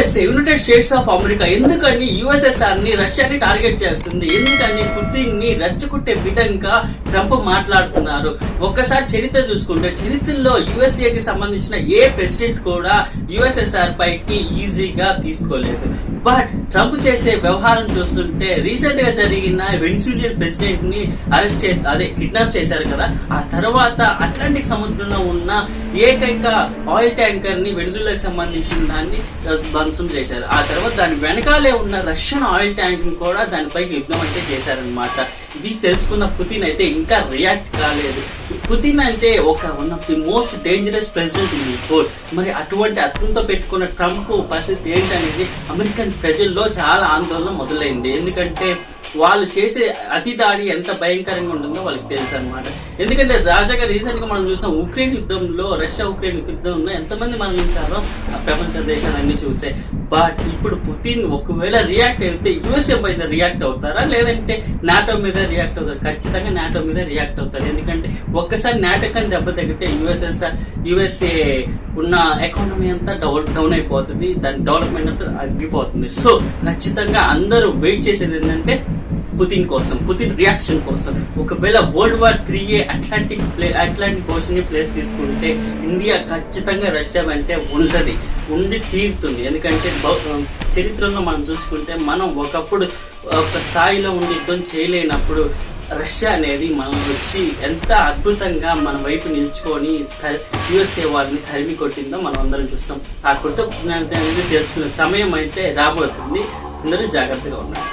USA United states of America ఎందుకని USSR ని రష్యాని target చేస్తుంది, ఎందుకని పుతిన్ ని రెచ్చగొట్టే విధంగా ట్రంప్ మాట్లాడుతున్నారు? ఒక్కసారి చరిత్ర చూసుకుంటే చరిత్రలో యుఎస్ఏకి సంబంధించిన ఏ ప్రెసిడెంట్ కూడా యుఎస్ఎస్ఆర్ పైకి ఈజీగా తీసుకోలేదు. బట్ ట్రంప్ చేసే వ్యవహారం చూస్తుంటే రీసెంట్ గా జరిగిన వెనిజులియన్ ప్రెసిడెంట్ ని అరెస్ట్ చేసి కిడ్నాప్ చేశారు కదా, ఆ తర్వాత అట్లాంటిక్ సముద్రంలో ఉన్న ఏకైక ఆయిల్ ట్యాంకర్ ని వెనిజులాకి సంబంధించిన దాన్ని ధ్వంసం చేశారు. ఆ తర్వాత దాని వెనకాలే ఉన్న రష్యన్ ఆయిల్ ట్యాంక్ ని కూడా దానిపైకి యుద్ధం అంటే చేశారనమాట. ఇది తెలుసుకున్న పుతిన్ అయితే ఇంకా రియాక్ట్ కాలేదు. పుతిన్ అంటే one of the most dangerous president in the world. మరి అటువంటి అతనితో పెట్టుకున్న ట్రంప్ పరిస్థితి ఏంటనేది అమెరికన్ ప్రజల్లో చాలా ఆందోళన మొదలైంది. ఎందుకంటే వాళ్ళు చేసే అతి దాడి ఎంత భయంకరంగా ఉంటుందో వాళ్ళకి తెలుసు అనమాట. ఎందుకంటే తాజాగా రీసెంట్ గా మనం చూసాం ఉక్రెయిన్ యుద్ధంలో, రష్యా ఉక్రెయిన్ యుద్ధంలో ఎంతమంది మరణించారో ప్రపంచ దేశాలన్నీ చూసే. బట్ ఇప్పుడు పుతిన్ ఒకవేళ రియాక్ట్ అయితే యుఎస్ఏ మీద రియాక్ట్ అవుతారా, లేదంటే నాటో మీద రియాక్ట్ అవుతారు? ఖచ్చితంగా నాటో మీద రియాక్ట్ అవుతారు. ఎందుకంటే ఒక్కసారి నాటో కానీ దెబ్బ తగ్గితే యుఎస్ఏ ఉన్న ఎకానమీ అంతా డౌన్ అయిపోతుంది, దాని డెవలప్మెంట్ అంతా అగ్గిపోతుంది. సో ఖచ్చితంగా అందరూ వెయిట్ చేసేది ఏంటంటే పుతిన్ రియాక్షన్ కోసం. ఒకవేళ world war 3 Atlantic ocean place తీసుకుంటే ఇండియా ఖచ్చితంగా రష్యా అంటే ఉండి తీరుతుంది. ఎందుకంటే చరిత్రలో మనం చూసుకుంటే మనం ఒకప్పుడు ఒక స్థాయిలో ఉండి యుద్ధం చేయలేనప్పుడు రష్యా అనేది మనం వచ్చి ఎంత అద్భుతంగా మన వైపు నిల్చుకొని యుఎస్ఏ వారిని తరిమి కొట్టిందో మనం అందరం చూస్తాం. ఆ కృతజ్ఞత అనేది తెలుసుకునే సమయం అయితే రాబోతుంది. అందరూ జాగ్రత్తగా ఉన్నారు.